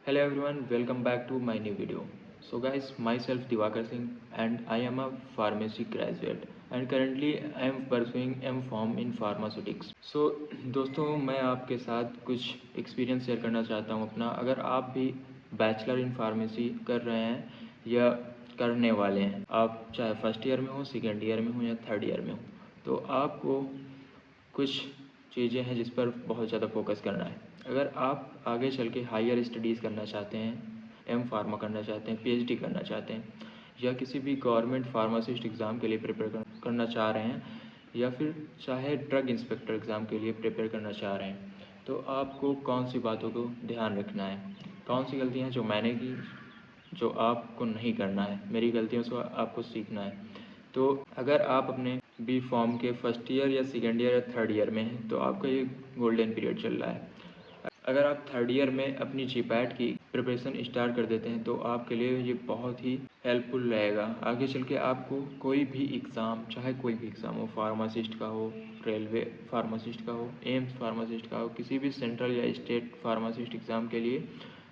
Hello everyone, welcome back to my new video. So guys, myself Diwakar Singh and I am a pharmacy graduate and currently I am pursuing M.Pharm in pharmaceutics. So दोस्तों मैं आपके साथ कुछ experience share करना चाहता हूँ अपना। अगर आप भी बैचलर इन फार्मेसी कर रहे हैं या करने वाले हैं, आप चाहे फर्स्ट ईयर में हो, सेकेंड ईयर में हो या थर्ड ईयर में हो, तो आपको कुछ चीज़ें हैं जिस पर बहुत ज़्यादा फोकस करना है। अगर आप आगे चल के हायर स्टडीज़ करना चाहते हैं, एम फार्मा करना चाहते हैं, पीएचडी करना चाहते हैं या किसी भी गवर्नमेंट फार्मासिस्ट एग्ज़ाम के लिए प्रिपेयर करना चाह रहे हैं या फिर चाहे ड्रग इंस्पेक्टर एग्ज़ाम के लिए प्रिपेयर करना चाह रहे हैं, तो आपको कौन सी बातों को ध्यान रखना है, कौन सी गलतियाँ जो मैंने की जो आपको नहीं करना है, मेरी गलतियों से आपको सीखना है। तो अगर आप अपने बी फॉर्म के फर्स्ट ईयर या सेकेंड ईयर या थर्ड ईयर में हैं तो आपका ये गोल्डन पीरियड चल रहा है। अगर आप थर्ड ईयर में अपनी जीपैट की प्रिपरेशन स्टार्ट कर देते हैं तो आपके लिए ये बहुत ही हेल्पफुल रहेगा। आगे चल के आपको कोई भी एग्ज़ाम, चाहे कोई भी एग्ज़ाम हो, फार्मासिस्ट का हो, रेलवे फार्मासिस्ट का हो, एम्स फार्मासिस्ट का हो, किसी भी सेंट्रल या स्टेट फार्मासिस्ट एग्ज़ाम के लिए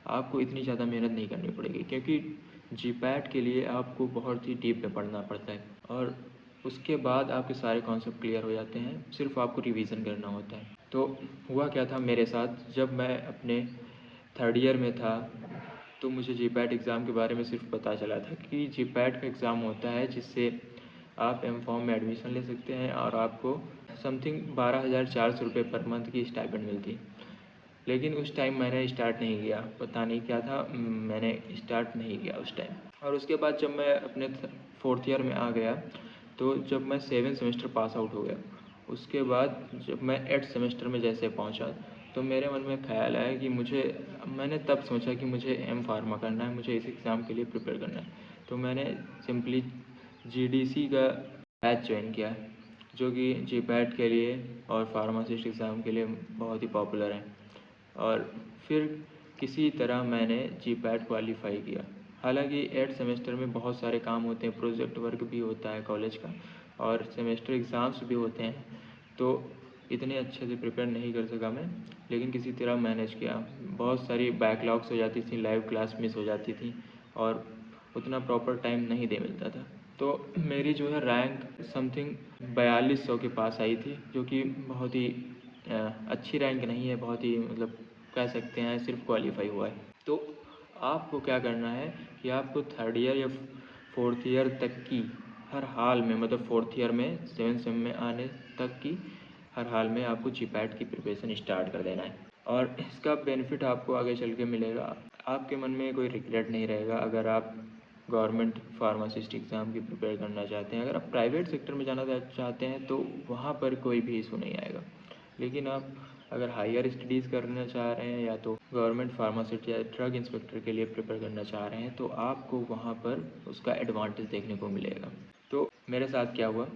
आपको इतनी ज़्यादा मेहनत नहीं करनी पड़ेगी, क्योंकि जीपैट के लिए आपको बहुत ही डीप में पढ़ना पड़ता है और उसके बाद आपके सारे कॉन्सेप्ट क्लियर हो जाते हैं, सिर्फ आपको रिवीजन करना होता है। तो हुआ क्या था मेरे साथ, जब मैं अपने थर्ड ईयर में था तो मुझे जीपैट एग्ज़ाम के बारे में सिर्फ पता चला था कि जीपैट का एग्ज़ाम होता है जिससे आप एम फॉर्म में एडमिशन ले सकते हैं और आपको समथिंग 12,400 रुपये पर मंथ की स्टाइपेंड मिलती है। लेकिन उस टाइम मैंने स्टार्ट नहीं किया, पता नहीं क्या था, मैंने स्टार्ट नहीं किया उस टाइम। और उसके बाद जब मैं अपने फोर्थ ईयर में आ गया तो जब मैं 7 सेमेस्टर पास आउट हो गया, उसके बाद जब मैं 8 सेमेस्टर में जैसे पहुंचा तो मेरे मन में ख़्याल आया कि मैंने तब सोचा कि मुझे एम फार्मा करना है, मुझे इस एग्ज़ाम के लिए प्रिपेयर करना है। तो मैंने सिंपली जीडीसी का बैच ज्वाइन किया, जो कि जीपैट के लिए और फार्मासिस्ट एग्ज़ाम के लिए बहुत ही पॉपुलर है। और फिर किसी तरह मैंने जीपैट क्वालिफ़ाई किया। हालांकि 8 सेमेस्टर में बहुत सारे काम होते हैं, प्रोजेक्ट वर्क भी होता है कॉलेज का और सेमेस्टर एग्ज़ाम्स भी होते हैं, तो इतने अच्छे से प्रिपेयर नहीं कर सका मैं, लेकिन किसी तरह मैनेज किया। बहुत सारी बैकलॉग्स हो जाती थी, लाइव क्लास मिस हो जाती थी और उतना प्रॉपर टाइम नहीं दे मिलता था। तो मेरी जो है रैंक समथिंग 4200 के पास आई थी, जो कि बहुत ही अच्छी रैंक नहीं है, बहुत ही मतलब कह सकते हैं सिर्फ क्वालिफाई हुआ है। तो आपको क्या करना है कि आपको थर्ड ईयर या फोर्थ ईयर तक की हर हाल में, मतलब फोर्थ ईयर में 7 सेम में आने तक की हर हाल में आपको जीपैट की प्रिपरेशन स्टार्ट कर देना है और इसका बेनिफिट आपको आगे चल के मिलेगा। आपके मन में कोई रिग्रेट नहीं रहेगा अगर आप गवर्नमेंट फार्मासिस्ट एग्ज़ाम की प्रिपेयर करना चाहते हैं। अगर आप प्राइवेट सेक्टर में जाना चाहते हैं तो वहाँ पर कोई भी इशू नहीं आएगा, लेकिन आप अगर हायर स्टडीज़ करना चाह रहे हैं या तो गवर्नमेंट फार्मासिस्ट या ड्रग इंस्पेक्टर के लिए प्रिपेयर करना चाह रहे हैं तो आपको वहाँ पर उसका एडवांटेज देखने को मिलेगा। तो मेरे साथ क्या हुआ,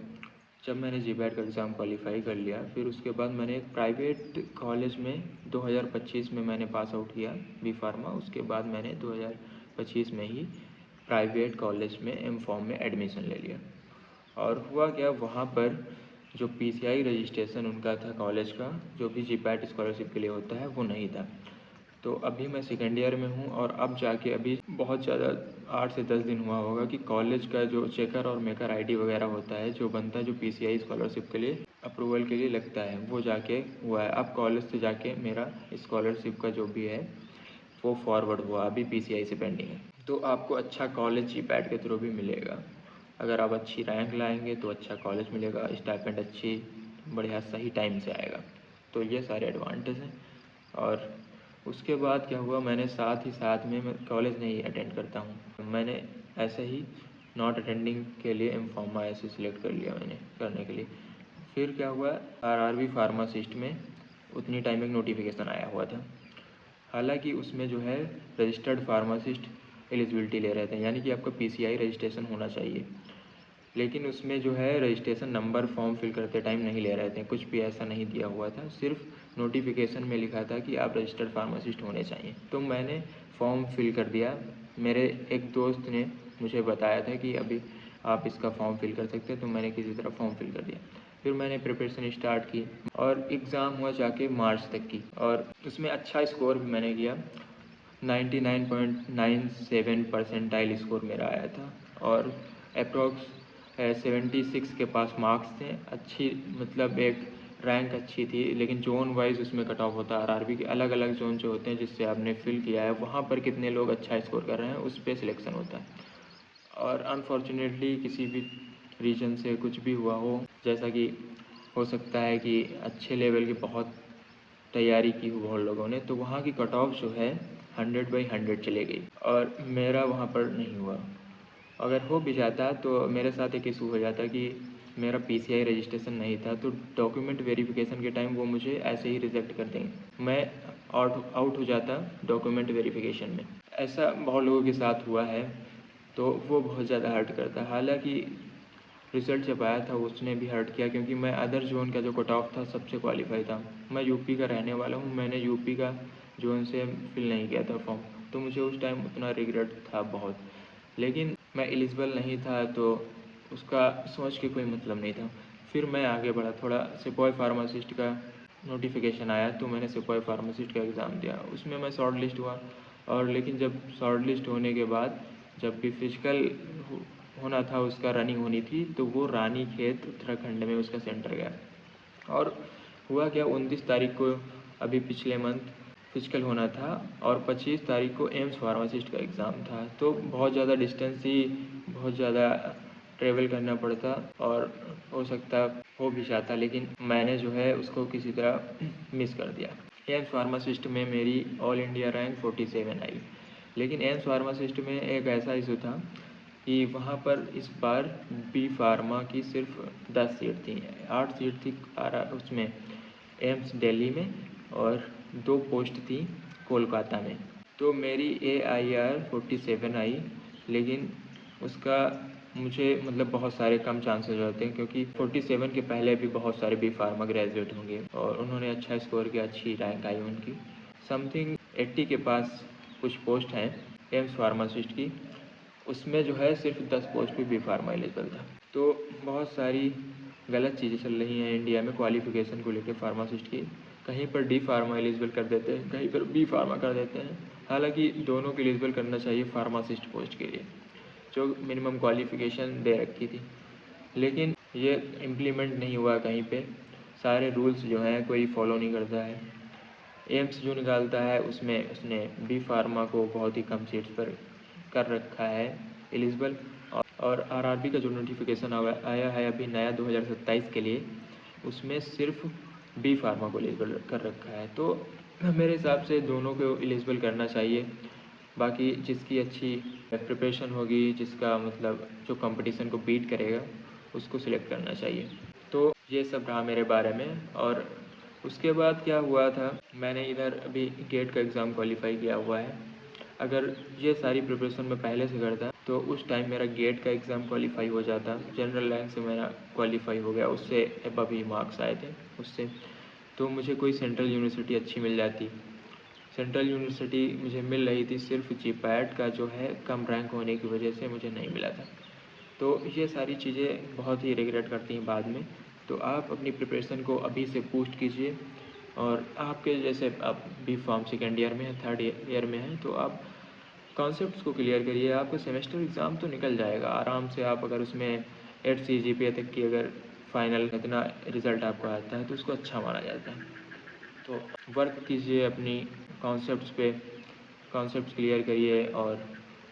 जब मैंने जीपैट का एग्ज़ाम क्वालिफाई कर लिया, फिर उसके बाद मैंने एक प्राइवेट कॉलेज में 2025 में मैंने पास आउट किया बी फार्मा। उसके बाद मैंने 2025 में ही प्राइवेट कॉलेज में एम फॉर्म में एडमिशन ले लिया। और हुआ क्या, वहाँ पर जो पीसीआई रजिस्ट्रेशन उनका था कॉलेज का, जो भी जीपैट स्कॉलरशिप के लिए होता है, वो नहीं था। तो अभी मैं सेकेंड ईयर में हूँ और अब जाके अभी बहुत ज़्यादा 8 से 10 दिन हुआ होगा कि कॉलेज का जो चेकर और मेकर आईडी वगैरह होता है, जो बनता है, जो पीसीआई स्कॉलरशिप के लिए अप्रूवल के लिए लगता है, वो जाके हुआ है। अब कॉलेज से जाके मेरा स्कॉलरशिप का जो भी है वो फॉरवर्ड हुआ, अभी पीसीआई से पेंडिंग है। तो आपको अच्छा कॉलेज जीपैट के थ्रू भी मिलेगा। अगर आप अच्छी रैंक लाएंगे तो अच्छा कॉलेज मिलेगा, स्टाइपेंड अच्छी बढ़िया सही टाइम से आएगा। तो ये सारे एडवांटेज हैं। और उसके बाद क्या हुआ, मैंने साथ ही साथ में मैं कॉलेज नहीं अटेंड करता हूँ, मैंने ऐसे ही नॉट अटेंडिंग के लिए एम फार्मा ऐसे सिलेक्ट कर लिया मैंने करने के लिए। फिर क्या हुआ, आरआरबी फार्मासिस्ट में उतनी टाइम एक नोटिफिकेशन आया हुआ था। हालांकि उसमें जो है रजिस्टर्ड फार्मासिस्ट एलिजिबिलिटी ले रहे थे, यानी कि आपका पीसीआई रजिस्ट्रेशन होना चाहिए, लेकिन उसमें जो है रजिस्ट्रेशन नंबर फॉर्म फिल करते टाइम नहीं ले रहे थे, कुछ भी ऐसा नहीं दिया हुआ था, सिर्फ नोटिफिकेशन में लिखा था कि आप रजिस्टर्ड फार्मासिस्ट होने चाहिए। तो मैंने फॉर्म फिल कर दिया। मेरे एक दोस्त ने मुझे बताया था कि अभी आप इसका फॉर्म फिल कर सकते हैं, तो मैंने किसी तरह फॉर्म फिल कर दिया। फिर मैंने प्रिपरेशन स्टार्ट की और एग्ज़ाम हुआ जाके मार्च तक की, और उसमें अच्छा स्कोर भी मैंने किया। 99.97 परसेंटाइल स्कोर मेरा आया था और अप्रॉक्स 76 के पास मार्क्स थे। अच्छी मतलब एक रैंक अच्छी थी, लेकिन जोन वाइज उसमें कट ऑफ होता है। आरआरबी के अलग अलग जोन जो होते हैं जिससे आपने फिल किया है, वहाँ पर कितने लोग अच्छा स्कोर कर रहे हैं उस पर सिलेक्शन होता है। और अनफॉर्चुनेटली किसी भी रीजन से कुछ भी हुआ हो, जैसा कि हो सकता है कि अच्छे लेवल की बहुत तैयारी की हो बहुत लोगों ने, तो वहाँ की कट ऑफ जो है 100/100 चले गई और मेरा वहाँ पर नहीं हुआ। अगर हो भी जाता तो मेरे साथ एक इशू हो जाता कि मेरा पीसीआई रजिस्ट्रेशन नहीं था, तो डॉक्यूमेंट वेरिफिकेशन के टाइम वो मुझे ऐसे ही रिजेक्ट कर देंगे, मैं आउट हो जाता डॉक्यूमेंट वेरिफिकेशन में। ऐसा बहुत लोगों के साथ हुआ है, तो वो बहुत ज़्यादा हर्ट करता है। हालांकि रिज़ल्ट जब आया था उसने भी हर्ट किया, क्योंकि मैं अदर जोन का जो कट ऑफ था सबसे क्वालिफाई था। मैं यूपी का रहने वाला हूँ, मैंने यूपी का जोन से फिल नहीं किया था फॉर्म, तो मुझे उस टाइम उतना रिग्रेट था बहुत। लेकिन मैं एलिजिबल नहीं था तो उसका सोच के कोई मतलब नहीं था। फिर मैं आगे बढ़ा, थोड़ा सिपाही फार्मासिस्ट का नोटिफिकेशन आया तो मैंने सिपाही फार्मासिस्ट का एग्ज़ाम दिया, उसमें मैं शॉर्ट लिस्ट हुआ। और लेकिन जब शॉर्ट लिस्ट होने के बाद जब भी फिजिकल होना था, उसका रनिंग होनी थी, तो वो रानीखेत उत्तराखंड में उसका सेंटर गया। और हुआ क्या, 29 तारीख को अभी पिछले मंथ फिजिकल होना था और 25 तारीख को एम्स फार्मासिस्ट का एग्ज़ाम था। तो बहुत ज़्यादा डिस्टेंस ही, बहुत ज़्यादा ट्रेवल करना पड़ता और हो सकता हो भी जाता, लेकिन मैंने जो है उसको किसी तरह मिस कर दिया। एम्स फार्मासिस्ट में मेरी ऑल इंडिया रैंक 47 आई, लेकिन एम्स फार्मासिस्ट में एक ऐसा इशू था कि वहाँ पर इस बार बी फार्मा की सिर्फ 10 सीट थी, 8 सीट थी उसमें एम्स दिल्ली में और 2 पोस्ट थी कोलकाता में। तो मेरी AIR 47 आई, लेकिन उसका मुझे मतलब बहुत सारे कम चांसेस होते हैं, क्योंकि 47 के पहले भी बहुत सारे बी फार्मा ग्रेजुएट होंगे और उन्होंने अच्छा स्कोर किया, अच्छी रैंक आई उनकी। समथिंग 80 के पास कुछ पोस्ट हैं एम्स फार्मासिस्ट की, उसमें जो है सिर्फ 10 पोस्ट पे बी फार्मा एलिजिबल था। तो बहुत सारी गलत चीज़ें चल रही हैं इंडिया में क्वालिफ़िकेशन को लेकर फार्मासिस्ट की। कहीं पर डी फार्मा एलिजिबल कर देते हैं, कहीं पर बी फार्मा कर देते हैं। हालांकि दोनों को एलिजिबल करना चाहिए फार्मासिस्ट पोस्ट के लिए, जो मिनिमम क्वालिफ़िकेशन दे रखी थी, लेकिन ये इम्प्लीमेंट नहीं हुआ कहीं पे। सारे रूल्स जो हैं कोई फॉलो नहीं करता है। एम्स जो निकालता है उसमें उसने बी फार्मा को बहुत ही कम सीट्स पर कर रखा है एलिजिबल। और आरआरबी का जो नोटिफिकेशन आया है अभी नया 2027 के लिए, उसमें सिर्फ बी फार्मा को एलिजिबल कर रखा है। तो मेरे हिसाब से दोनों को एलिजिबल करना चाहिए। बाकी जिसकी अच्छी प्रिपरेशन होगी, जिसका मतलब जो कंपटीशन को बीट करेगा, उसको सिलेक्ट करना चाहिए। तो ये सब रहा मेरे बारे में। और उसके बाद क्या हुआ था, मैंने इधर अभी गेट का एग्ज़ाम क्वालिफाई किया हुआ है। अगर ये सारी प्रिपरेशन मैं पहले से करता तो उस टाइम मेरा गेट का एग्ज़ाम क्वालिफाई हो जाता। जनरल रैंक से मेरा क्वालिफाई हो गया, उससे अबव ही मार्क्स आए थे उससे, तो मुझे कोई सेंट्रल यूनिवर्सिटी अच्छी मिल जाती। सेंट्रल यूनिवर्सिटी मुझे मिल रही थी, सिर्फ जीपैट का जो है कम रैंक होने की वजह से मुझे नहीं मिला था। तो ये सारी चीज़ें बहुत ही रिग्रेट करती हैं बाद में। तो आप अपनी प्रिपरेशन को अभी से बूस्ट कीजिए। और आपके जैसे आप बी फार्म सेकेंड ईयर में हैं, थर्ड ईयर में हैं, तो आप कॉन्सेप्ट्स को क्लियर करिए। आपका सेमेस्टर एग्ज़ाम तो निकल जाएगा आराम से। आप अगर उसमें 8 CGPA तक की अगर फाइनल इतना रिज़ल्ट आपको आता है तो उसको अच्छा माना जाता है। तो वर्क कीजिए अपनी कॉन्सेप्ट्स पे, कॉन्सेप्ट्स क्लियर करिए और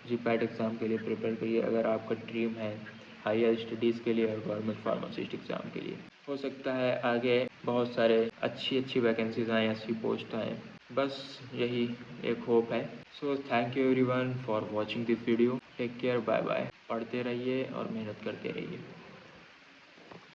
जीपैट एग्ज़ाम के लिए प्रिपेयर करिए अगर आपका ड्रीम है हायर स्टडीज़ के लिए और गवर्नमेंट फार्मासिस्ट एग्ज़ाम के लिए। हो सकता है आगे बहुत सारे अच्छी अच्छी वैकेंसीज आएँ, अच्छी पोस्ट आएँ, बस यही एक होप है। So thank you everyone for watching this video. Take care, bye bye. पढ़ते रहिए और मेहनत करते रहिए।